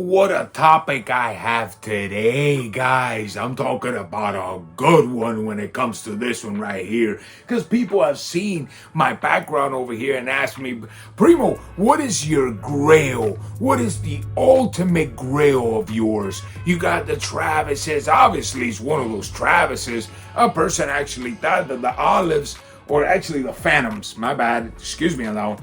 what a topic I have today, guys. I'm talking about a good one when it comes to this one right here. Because people have seen my background over here and asked me, Primo, what is your grail? What is the ultimate grail of yours? You got the Travises. Obviously, it's one of those Travises. A person actually thought that the Olives, or actually the Phantoms, my bad, excuse me on that one,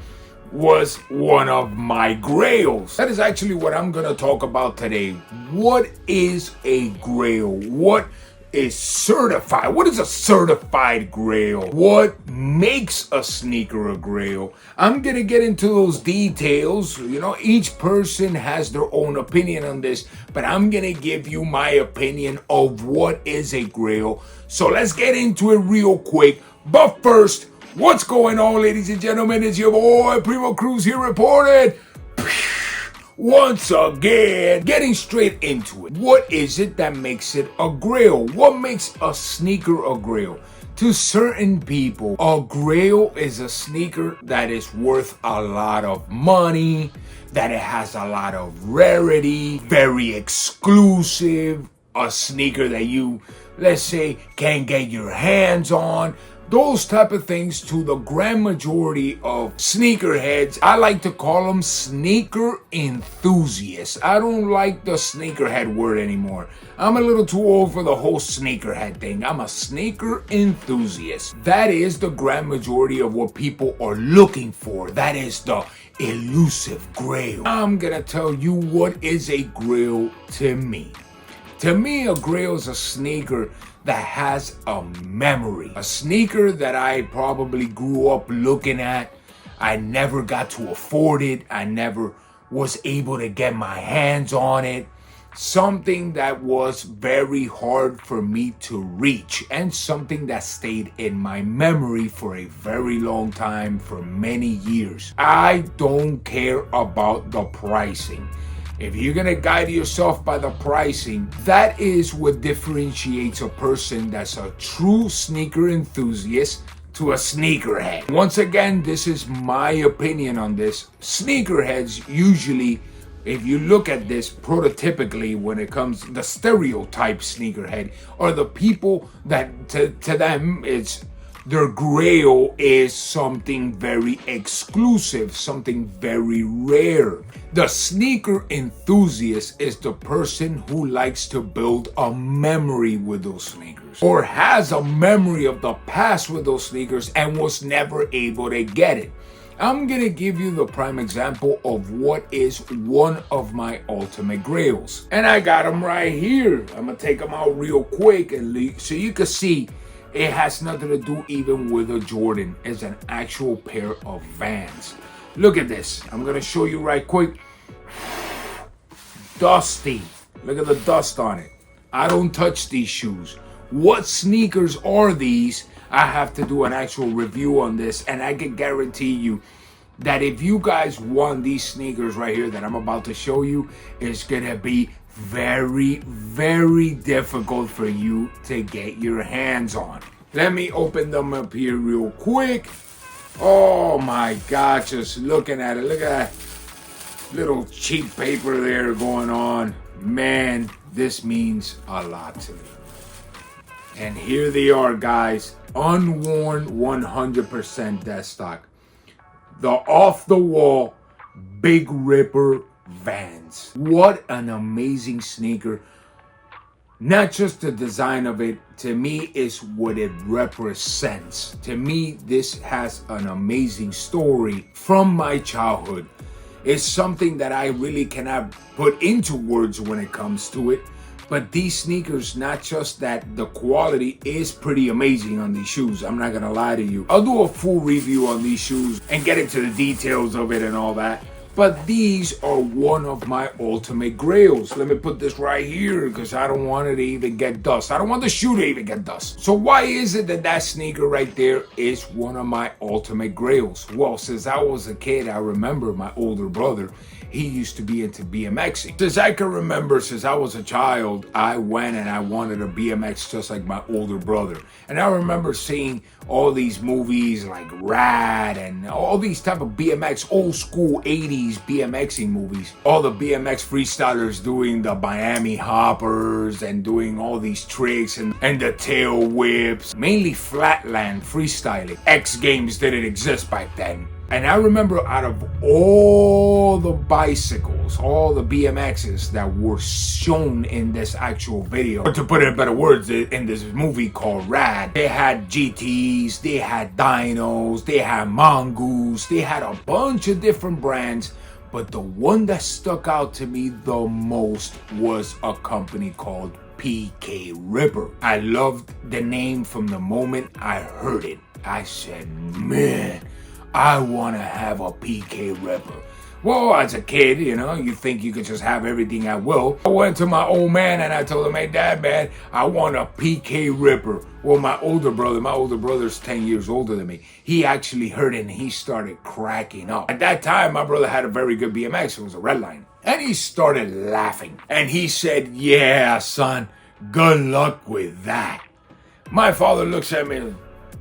was one of my grails. That is actually what I'm gonna talk about today. What is a grail? What is certified? What is a certified grail? What makes a sneaker a grail? I'm gonna get into those details. You know, each person has their own opinion on this, but I'm gonna give you my opinion of what is a grail. So let's get into it real quick. But first, what's going on, ladies and gentlemen? It's your boy Primo Cruz here reported. Once again, getting straight into it. What is it that makes it a grail? What makes a sneaker a grail? To certain people, a grail is a sneaker that is worth a lot of money, that it has a lot of rarity, very exclusive, a sneaker that you, let's say, can't get your hands on. Those type of things to the grand majority of sneakerheads. I like to call them sneaker enthusiasts. I don't like the sneakerhead word anymore. I'm a little too old for the whole sneakerhead thing. I'm a sneaker enthusiast. That is the grand majority of what people are looking for. That is the elusive grail. I'm gonna tell you what is a grail to me. To me, a grail is a sneaker that has a memory. A sneaker that I probably grew up looking at. I never got to afford it. I never was able to get my hands on it. Something that was very hard for me to reach, and something that stayed in my memory for a very long time, for many years. I don't care about the pricing. If you're gonna guide yourself by the pricing, that is what differentiates a person that's a true sneaker enthusiast to a sneakerhead. Once again, this is my opinion on this. Sneakerheads usually, if you look at this prototypically when it comes to the stereotype sneakerhead, are the people that to them it's their grail is something very exclusive, something very rare. The sneaker enthusiast is the person who likes to build a memory with those sneakers, or has a memory of the past with those sneakers and was never able to get it. I'm gonna give you the prime example of what is one of my ultimate grails. And I got them right here. I'm gonna take them out real quick and so you can see it has nothing to do even with a Jordan. It's an actual pair of Vans. Look at this. I'm gonna show you right quick. Dusty. Look at the dust on it. I don't touch these shoes. What sneakers are these? I have to do an actual review on this, and I can guarantee you that if you guys want these sneakers right here that I'm about to show you, it's gonna be very, very difficult for you to get your hands on. Let me open them up here real quick. Oh my God, just looking at it. Look at that little cheap paper there going on. Man, this means a lot to me. And here they are, guys. Unworn 100% dead stock. The off the wall Big Ripper Vans. What an amazing sneaker. Not just the design of it, to me, is what it represents. To me, this has an amazing story from my childhood. It's something that I really cannot put into words when it comes to it. But these sneakers, not just that, the quality is pretty amazing on these shoes. I'm not gonna lie to you. I'll do a full review on these shoes and get into the details of it and all that. But these are one of my ultimate grails. Let me put this right here because I don't want it to even get dust. I don't want the shoe to even get dust. So why is it that that sneaker right there is one of my ultimate grails? Well, since I was a kid, I remember my older brother. he used to be into BMXing. Since I can remember, since I was a child, I went and I wanted a BMX just like my older brother. And I remember seeing all these movies like Rad and all these type of BMX, old school 80s BMXing movies. All the BMX freestylers doing the Miami hoppers and doing all these tricks and the tail whips. Mainly flatland freestyling. X Games didn't exist back then. And I remember out of all the bicycles, all the BMXs that were shown in this actual video, or to put it in better words, in this movie called Rad, they had GTs, they had Dinos, they had Mongoose, they had a bunch of different brands. But the one that stuck out to me the most was a company called PK Ripper. I loved the name from the moment I heard it. I said, man, I want to have a PK Ripper. Well, as a kid, you think you could just have everything at will. I went to my old man and I told him, hey, Dad, man, I want a PK Ripper. Well, my older brother's 10 years older than me. He actually heard it and he started cracking up. At that time, my brother had a very good BMX. It was a Redline. And he started laughing. And he said, yeah, son, good luck with that. My father looks at me.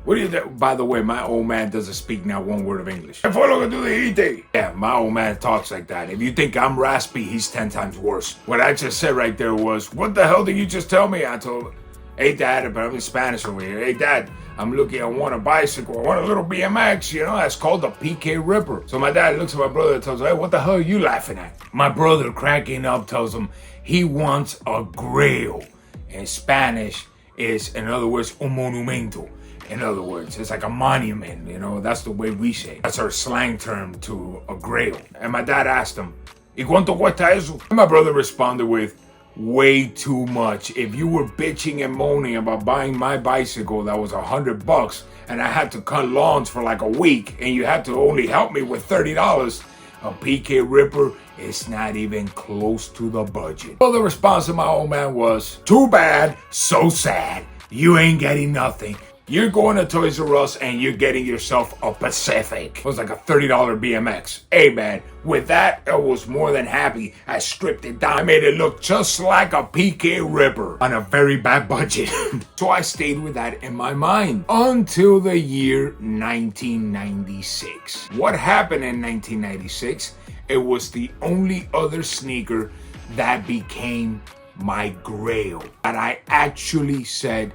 What do you think? By the way, my old man doesn't speak not one word of English. Yeah, my old man talks like that. If you think I'm raspy, he's 10 times worse. What I just said right there was, what the hell did you just tell me? I told him, hey, Dad, but I'm in Spanish over here. Hey, Dad, I want a bicycle. I want a little BMX, that's called the PK Ripper. So my dad looks at my brother and tells him, hey, what the hell are you laughing at? My brother, cracking up, tells him he wants a grail. In Spanish is, in other words, un monumento. In other words, it's like a monument, that's the way we say it. That's our slang term to a grail. And my dad asked him, ¿Y cuánto cuesta eso? And my brother responded with, way too much. If you were bitching and moaning about buying my bicycle that was $100 and I had to cut lawns for like a week and you had to only help me with $30, a PK Ripper is not even close to the budget. Well, the response of my old man was, too bad, so sad. You ain't getting nothing. You're going to Toys R Us and you're getting yourself a Pacific. It was like a $30 BMX. Hey man, with that, I was more than happy. I stripped it down. I made it look just like a PK Ripper on a very bad budget. So I stayed with that in my mind until the year 1996. What happened in 1996? It was the only other sneaker that became my grail. And I actually said,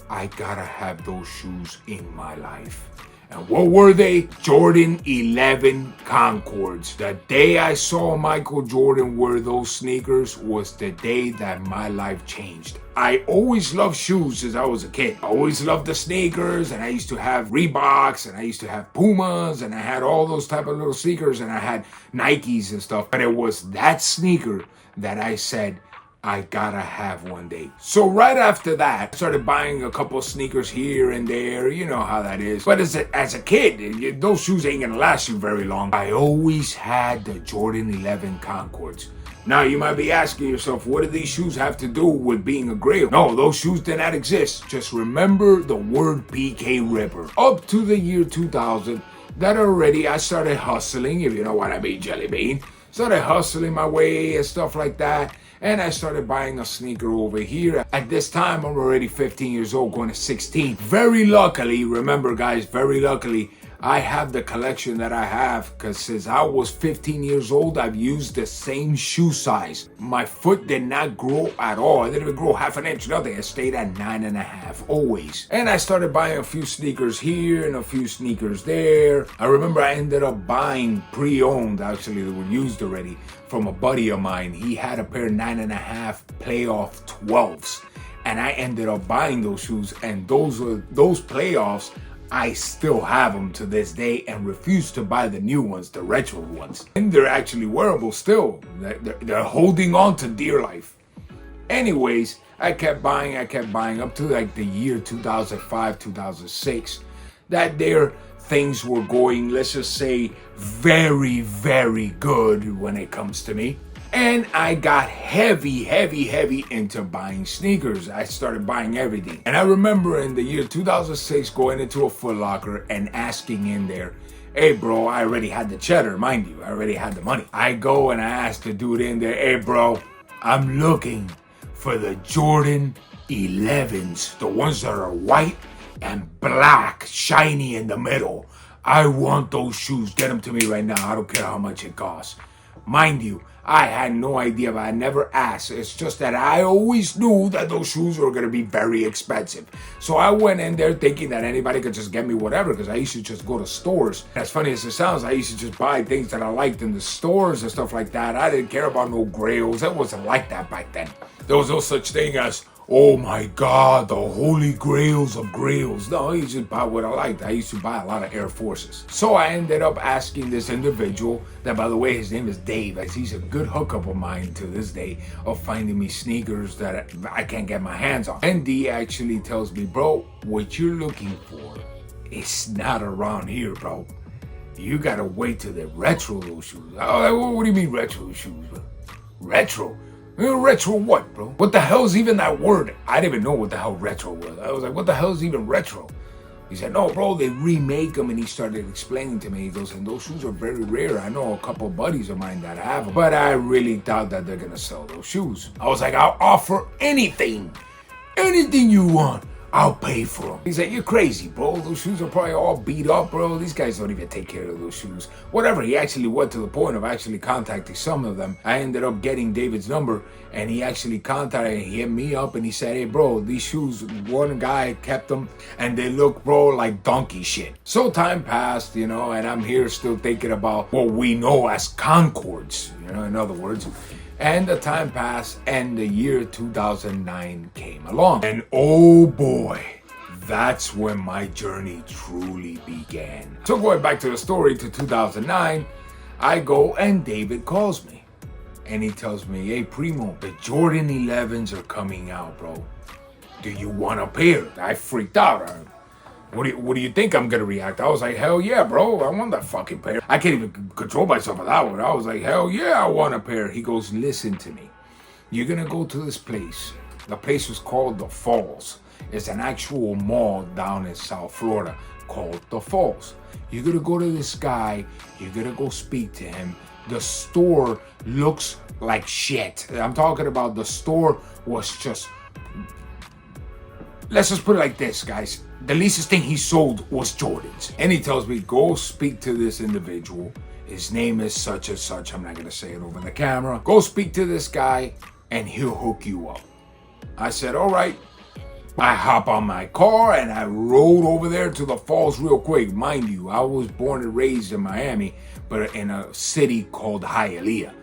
I gotta have those shoes in my life. And what were they? Jordan 11 Concords. The day I saw Michael Jordan wear those sneakers was the day that my life changed. I always loved shoes since I was a kid. I always loved the sneakers, and I used to have Reeboks, and I used to have Pumas, and I had all those type of little sneakers, and I had Nikes and stuff. But it was that sneaker that I said, I gotta have one day. So right after that, I started buying a couple of sneakers here and there. You know how that is. But as a kid, those shoes ain't gonna last you very long. I always had the Jordan 11 Concords. Now you might be asking yourself, what do these shoes have to do with being a grail? No, those shoes did not exist. Just remember the word PK Ripper. Up to the year 2000, that already I started hustling, if you know what I mean, Jelly Bean. Started hustling my way and stuff like that. And I started buying a sneaker over here. At this time, I'm already 15 years old, going to 16. Very luckily, remember guys, very luckily, I have the collection that I have because since I was 15 years old, I've used the same shoe size. My foot did not grow at all. I didn't even grow half an inch, nothing. I stayed at 9.5, always. And I started buying a few sneakers here and a few sneakers there. I remember I ended up buying pre-owned, actually, they were used already, from a buddy of mine. He had a pair of 9.5 playoff 12s. And I ended up buying those shoes, and those playoffs, I still have them to this day and refuse to buy the new ones, the retro ones. And they're actually wearable still. They're holding on to dear life. Anyways, I kept buying up to like the year 2005, 2006. That there things were going, let's just say, very, very good when it comes to me. And I got heavy into buying sneakers. I started buying everything. And I remember in the year 2006 going into a Foot Locker and asking in there, Hey, bro, I already had the cheddar, mind you. I already had the money. I go and I ask the dude in there, hey, bro, I'm looking for the Jordan 11s, the ones that are white and black, shiny in the middle. I want those shoes. Get them to me right now. I don't care how much it costs. Mind you, I had no idea, but I never asked. It's just that I always knew that those shoes were going to be very expensive. So I went in there thinking that anybody could just get me whatever, because I used to just go to stores. As funny as it sounds, I used to just buy things that I liked in the stores and stuff like that. I didn't care about no grails. It wasn't like that back then. There was no such thing as, oh my God, the holy grails of grails. No, I used to buy what I liked. I used to buy a lot of Air Forces. So I ended up asking this individual, that by the way, his name is Dave, as he's a good hookup of mine to this day, of finding me sneakers that I can't get my hands on. And D actually tells me, bro, what you're looking for is not around here, bro. You gotta wait till they're retro, those shoes. Oh, what do you mean retro shoes, bro? Retro? Retro what, bro? What the hell's even that word? I didn't even know what the hell retro was. I was like, what the hell's even retro? He said, no, bro, they remake them. And he started explaining to me. He goes, and those shoes are very rare. I know a couple of buddies of mine that have them. But I really doubt that they're going to sell those shoes. I was like, I'll offer anything. Anything you want. I'll pay for them. He's like, you're crazy, bro. Those shoes are probably all beat up, bro. These guys don't even take care of those shoes. Whatever. He actually went to the point of actually contacting some of them. I ended up getting David's number, and he actually contacted, he hit me up, and he said, hey, bro, these shoes, one guy kept them, and they look, bro, like donkey shit. So time passed, you know, and I'm here still thinking about what we know as Concords, you know, in other words. And the time passed, and the year 2009 came along. And oh boy, that's when my journey truly began. So going back to the story to 2009, I go and David calls me. And he tells me, hey, Primo, the Jordan 11s are coming out, bro. Do you want a pair? I freaked out. What do you think I'm gonna react? I was like, hell yeah, bro, I want that fucking pair. I can't even control myself with that one. I was like, hell yeah, I want a pair. He goes, listen to me. You're gonna go to this place. The place was called The Falls. It's an actual mall down in South Florida called The Falls. You're gonna go to this guy. You're gonna go speak to him. The store looks like shit. I'm talking about the store was just... Let's just put it like this, guys. The least thing he sold was Jordans. And he tells me, go speak to this individual. His name is such and such. I'm not going to say it over the camera. Go speak to this guy and he'll hook you up. I said, all right. I hop on my car and I rode over there to the falls real quick. Mind you, I was born and raised in Miami, but in a city called Hialeah.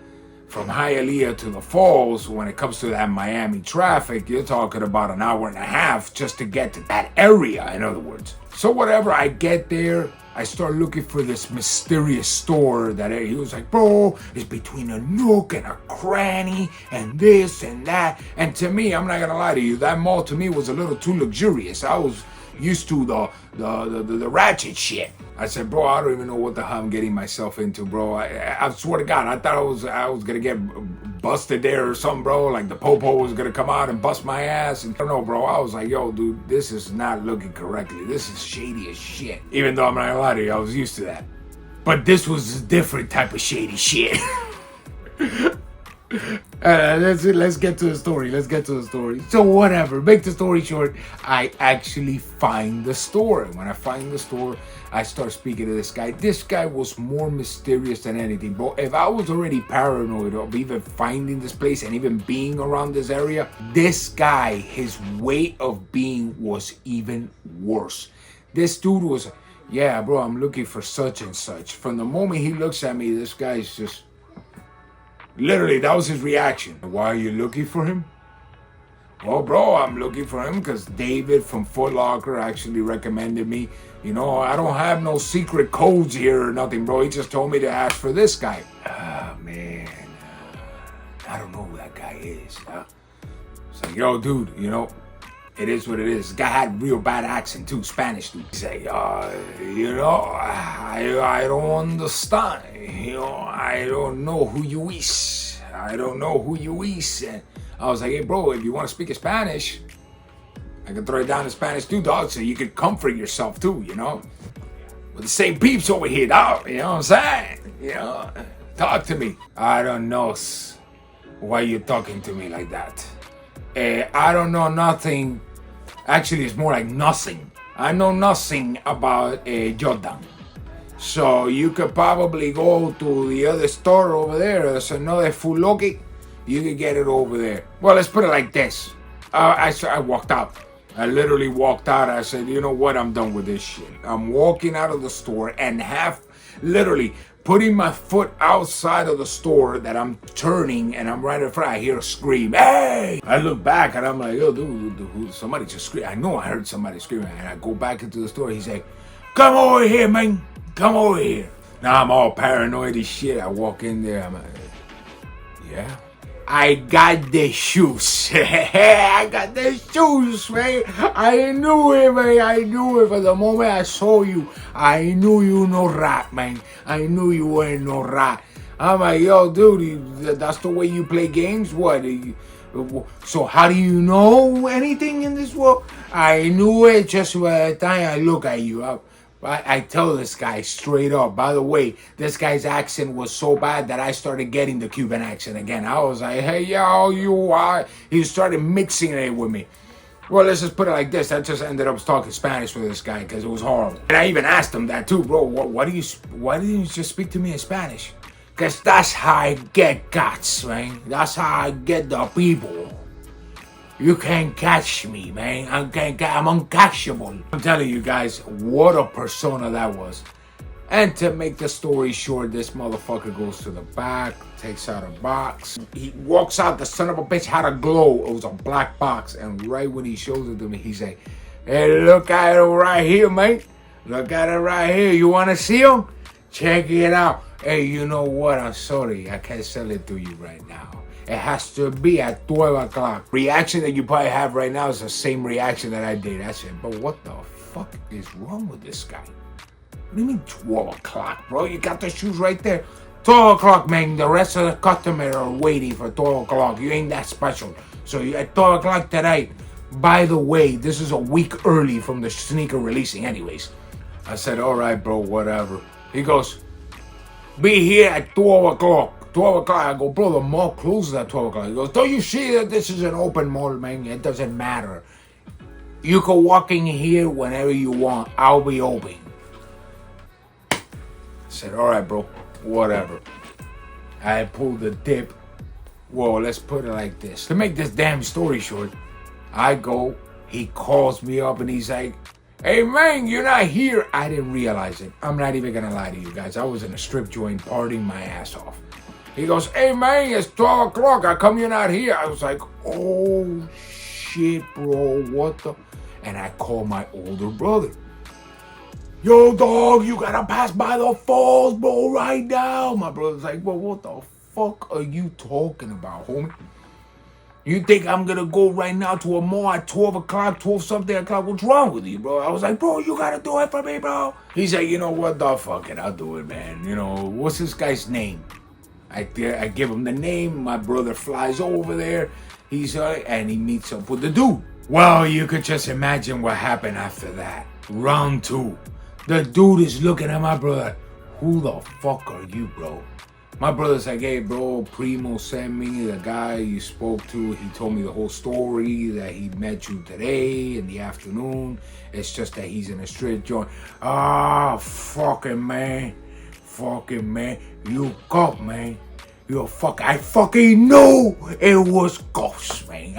From Hialeah to the falls, when it comes to that Miami traffic, you're talking about an hour and a half just to get to that area, in other words. So whatever, I get there, I start looking for this mysterious store that he was like, bro, it's between a nook and a cranny and this and that. And to me, I'm not gonna lie to you, that mall to me was a little too luxurious. I was used to the ratchet shit. I said, bro, I don't even know what the hell I'm getting myself into, bro. I swear to God, I thought I was gonna get busted there or something, bro. Like the popo was gonna come out and bust my ass. And I don't know, bro. I was like, yo, dude, this is not looking correctly. This is shady as shit. Even though I'm not gonna lie to you, I was used to that. But this was a different type of shady shit. Let's get to the story. So whatever, make the story short, I actually find the store. And when I find the store, I start speaking to this guy. This guy was more mysterious than anything, bro. If I was already paranoid of even finding this place and even being around this area, this guy, his way of being was even worse. This dude was, yeah, bro, I'm looking for such and such. From the moment he looks at me, this guy's just... Literally, that was his reaction. Why are you looking for him? Well, bro, I'm looking for him because David from Foot Locker actually recommended me. You know, I don't have no secret codes here or nothing, bro. He just told me to ask for this guy. Ah, man. I don't know who that guy is. It's like, yo, dude, you know, it is what it is. This guy had real bad accent too, Spanish dude. He said, you know, I don't understand. You know, I don't know who you is. I don't know who you is. And I was like, hey, bro, if you want to speak in Spanish, I can throw it down in Spanish too, dog, so you can comfort yourself too, you know? With the same peeps over here, dog. You know what I'm saying? You know, talk to me. I don't know why you talking to me like that. I don't know nothing. Actually, it's more like nothing. I know nothing about Jordan. So you could probably go to the other store over there. There's another Fuloki. You could get it over there. Well, let's put it like this. I walked out. I literally walked out. I said, you know what? I'm done with this shit. I'm walking out of the store and literally putting my foot outside of the store that I'm turning and I'm right in front. I hear a scream. Hey! I look back and I'm like, yo, dude, somebody just screamed. I know I heard somebody screaming. And I go back into the store. He's like, come over here, man. Come over here. Now I'm all paranoid as shit. I walk in there. I'm like, yeah. I got the shoes. I got the shoes, man. I knew it, man. I knew it. From the moment I saw you, I knew you no rat, man. I knew you weren't no rat. I'm like, yo, dude, that's the way you play games? What? So how do you know anything in this world? I knew it just by the time I look at you. I tell this guy straight up. By the way, this guy's accent was so bad that I started getting the Cuban accent again. I was like, hey, yo, you are. He started mixing it with me. Well, let's just put it like this. I just ended up talking Spanish with this guy because it was horrible. And I even asked him that too, bro. Why didn't you just speak to me in Spanish? Because that's how I get guts, man. That's how I get the people. You can't catch me, man. I'm uncatchable. I'm telling you guys, what a persona that was. And to make the story short, this motherfucker goes to the back, takes out a box. He walks out, the son of a bitch had a glow. It was a black box. And right when he shows it to me, he's like, hey, look at it right here, man. Look at it right here. You want to see him? Check it out. Hey, you know what? I'm sorry. I can't sell it to you right now. It has to be at 12 o'clock. Reaction that you probably have right now is the same reaction that I did. I said, but what the fuck is wrong with this guy? What do you mean 12 o'clock, bro? You got the shoes right there. 12 o'clock, man. The rest of the customers are waiting for 12 o'clock. You ain't that special. So you at 12 o'clock tonight. By the way, this is a week early from the sneaker releasing anyways. I said, all right, bro, whatever. He goes, be here at 12 o'clock. 12 o'clock. I go, bro, the mall closes at 12 o'clock. He goes, don't you see that this is an open mall, man? It doesn't matter. You can walk in here whenever you want. I'll be open. I said, all right, bro, whatever. I pulled the dip. Well, let's put it like this. To make this damn story short, I go, he calls me up and he's like, hey, man, you're not here. I didn't realize it. I'm not even going to lie to you guys. I was in a strip joint partying my ass off. He goes, hey, man, it's 12 o'clock. How come you're not here? I was like, oh, shit, bro. What the? And I called my older brother. Yo, dog, you got to pass by the falls, bro, right now. My brother's like, well, what the fuck are you talking about, homie? You think I'm going to go right now to a mall at 12 o'clock, 12 something o'clock? What's wrong with you, bro? I was like, bro, you got to do it for me, bro. He's like, you know what, dog, fuck it. I'll do it, man. You know, what's this guy's name? I give him the name. My brother flies over there. And he meets up with the dude. Well, you could just imagine what happened after that. Round 2. The dude is looking at my brother. Who the fuck are you, bro? My brother's like, hey, bro, Primo sent me, the guy you spoke to. He told me the whole story that he met you today in the afternoon. It's just that he's in a straight joint. Ah, fucking man. Fucking man. You got, man. I fucking knew it was ghost, man.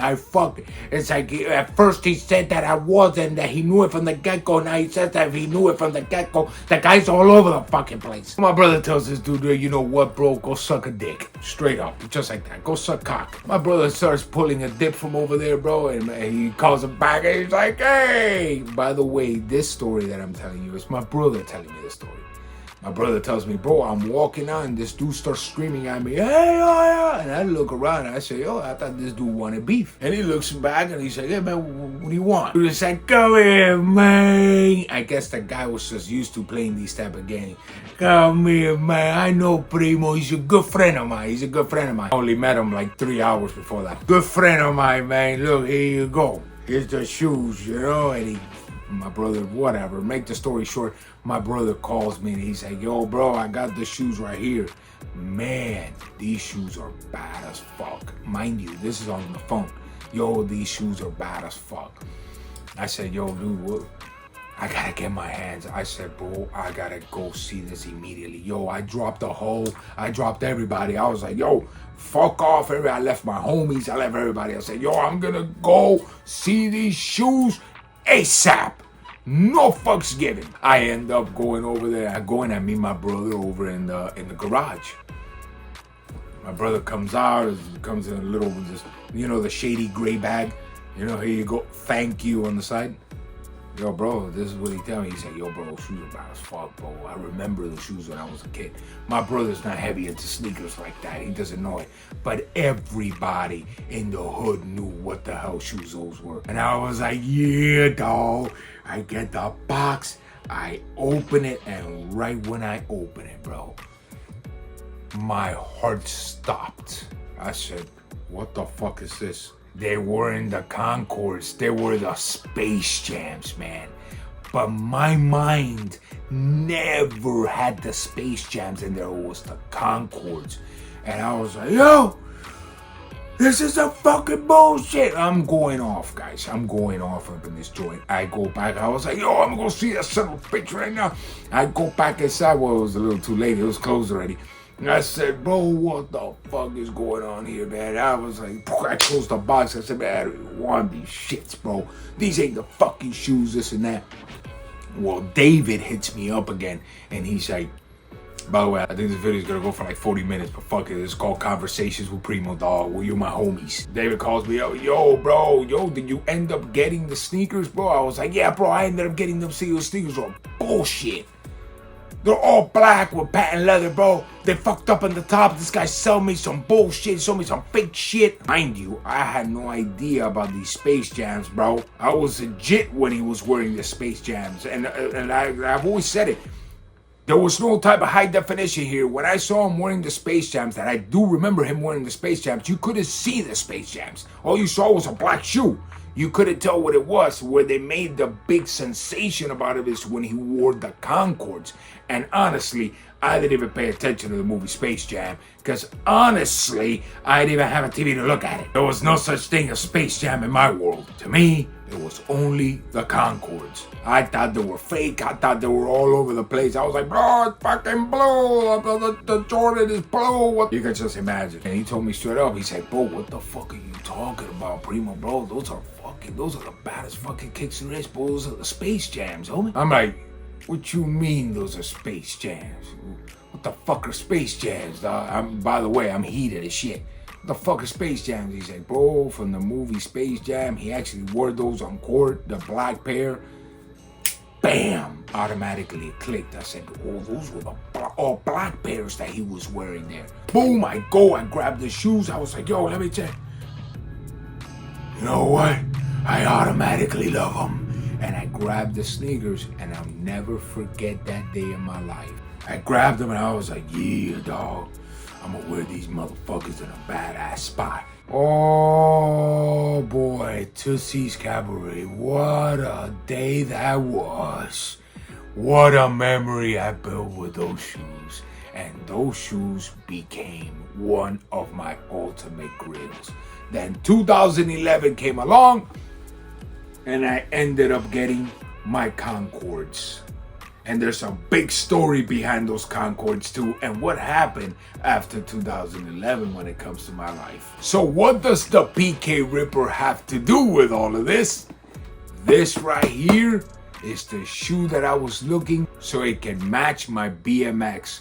It's like, at first he said that I wasn't, that he knew it from the get-go. Now he says that if he knew it from the get-go, the guy's all over the fucking place. My brother tells this dude, you know what, bro? Go suck a dick. Straight up. Just like that. Go suck cock. My brother starts pulling a dip from over there, bro, and he calls him back, and he's like, hey! By the way, this story that I'm telling you is my brother telling me this story. My brother tells me, bro, I'm walking out and this dude starts screaming at me, hey, oh, yeah. And I look around and I say, oh, I thought this dude wanted beef. And he looks back and he's like, hey, man, what do you want? Dude is like, come here, man. I guess the guy was just used to playing these type of games. Come here, man. I know Primo. He's a good friend of mine. I only met him like 3 hours before that. Good friend of mine, man. Look, here you go. Here's the shoes, you know, and he My brother, whatever, make the story short, my brother calls me and he's like, yo, bro, I got the shoes right here. Man, these shoes are bad as fuck. Mind you, this is on the phone. Yo, these shoes are bad as fuck. I said, yo, dude, what? I gotta get my hands. I said, bro, I gotta go see this immediately. Yo, I dropped the whole, I dropped everybody. I was like, yo, fuck off. I left my homies. I left everybody. I said, yo, I'm gonna go see these shoes ASAP. No fucks given. I end up going over there. I go and I meet my brother over in the garage. My brother comes out, comes in a little, just, you know, the shady gray bag. You know, here you go. Thank you on the side. Yo, bro, this is what he tell me. He said, yo, bro, shoes are bad as fuck, bro. I remember the shoes when I was a kid. My brother's not heavy into sneakers like that. He doesn't know it. But everybody in the hood knew what the hell shoes those were. And I was like, yeah, dog. I get the box. I open it. And right when I open it, bro, my heart stopped. I said, what the fuck is this? They weren't the Concords, they were the Space Jams, man. But my mind never had the Space Jams and there was the Concords. And I was like, yo, this is a fucking bullshit. I'm going off, guys. I'm going off up in this joint. I go back. I was like, yo, I'm going to see that son of a bitch right now. I go back inside. Well, it was a little too late. It was closed already. And I said, bro, what the fuck is going on here, man? I was like, I closed the box. I said, man, I don't even want these shits, bro. These ain't the fucking shoes, this and that. Well, David hits me up again, and he's like, by the way, I think this video is going to go for like 40 minutes, but fuck it. It's called Conversations with Primo, dog. Well, you're my homies. David calls me up. Yo, bro, yo, did you end up getting the sneakers, bro? I was like, yeah, bro, I ended up getting them sneakers are bullshit. They're all black with patent leather, bro. They fucked up on the top. This guy sold me some bullshit, sold me some fake shit. Mind you, I had no idea about these Space Jams, bro. I was legit when he was wearing the Space Jams. And I've always said it. There was no type of high definition here. When I saw him wearing the Space Jams, that I do remember him wearing the Space Jams, you couldn't see the Space Jams. All you saw was a black shoe. You couldn't tell what it was. Where they made the big sensation about it is when he wore the Concords. And honestly, I didn't even pay attention to the movie Space Jam because honestly, I didn't even have a TV to look at it. There was no such thing as Space Jam in my world. To me, it was only the Concords. I thought they were fake. I thought they were all over the place. I was like, bro, it's fucking blue. The Jordan is blue. What? You can just imagine. And he told me straight up, he said, bro, what the fuck are you talking about, Primo, bro? Those are the baddest fucking kicks there is, bro. Those are the Space Jams, homie. I'm like, what you mean those are Space Jams? What the fuck are Space Jams, dog? By the way, I'm heated as shit. What the fuck are Space Jams? He's like, bro, from the movie Space Jam, he actually wore those on court, the black pair. Bam! Automatically it clicked. I said, oh, those were the all black pairs that he was wearing there. Boom, I grabbed the shoes. I was like, yo, let me check. You know what? I automatically love them. And I grabbed the sneakers, and I'll never forget that day in my life. I grabbed them, and I was like, yeah, dog. I'm gonna wear these motherfuckers in a badass spot. Oh, boy, Tootsie's Cabaret. What a day that was. What a memory I built with those shoes. And those shoes became one of my ultimate grills. Then 2011 came along, and I ended up getting my Concords. And there's a big story behind those Concords too, and what happened after 2011 when it comes to my life. So what does the PK Ripper have to do with all of this? This right here is the shoe that I was looking so it can match my BMX.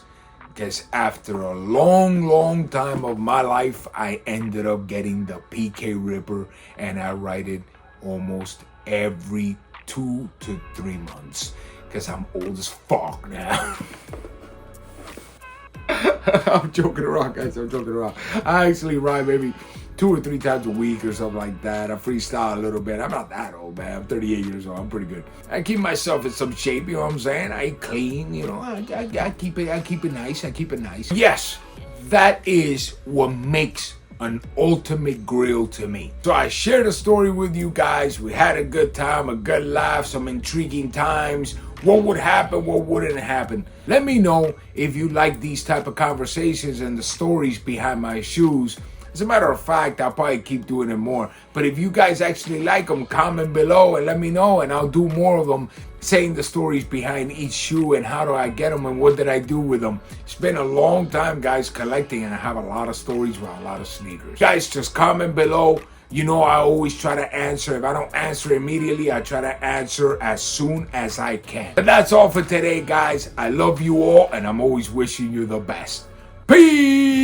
Because after a long time of my life, I ended up getting the PK Ripper, and I ride it almost every 2 to 3 months. Because I'm old as fuck now. I'm joking around, guys. I'm joking around. I actually ride maybe 2 or 3 times a week or something like that. I freestyle a little bit. I'm not that old, man. I'm 38 years old. I'm pretty good. I keep myself in some shape, you know what I'm saying? I eat clean, you know. I keep it nice. I keep it nice. Yes, that is what makes an ultimate grill to me. So I shared a story with you guys. We had a good time, a good laugh, some intriguing times. What would happen, what wouldn't happen? Let me know if you like these type of conversations and the stories behind my shoes. As a matter of fact, I'll probably keep doing it more. But if you guys actually like them, comment below and let me know, and I'll do more of them, saying the stories behind each shoe and how do I get them and what did I do with them. It's been a long time, guys, collecting, and I have a lot of stories about a lot of sneakers. Guys, just comment below. You know, I always try to answer. If I don't answer immediately, I try to answer as soon as I can. But that's all for today, guys. I love you all, and I'm always wishing you the best. Peace!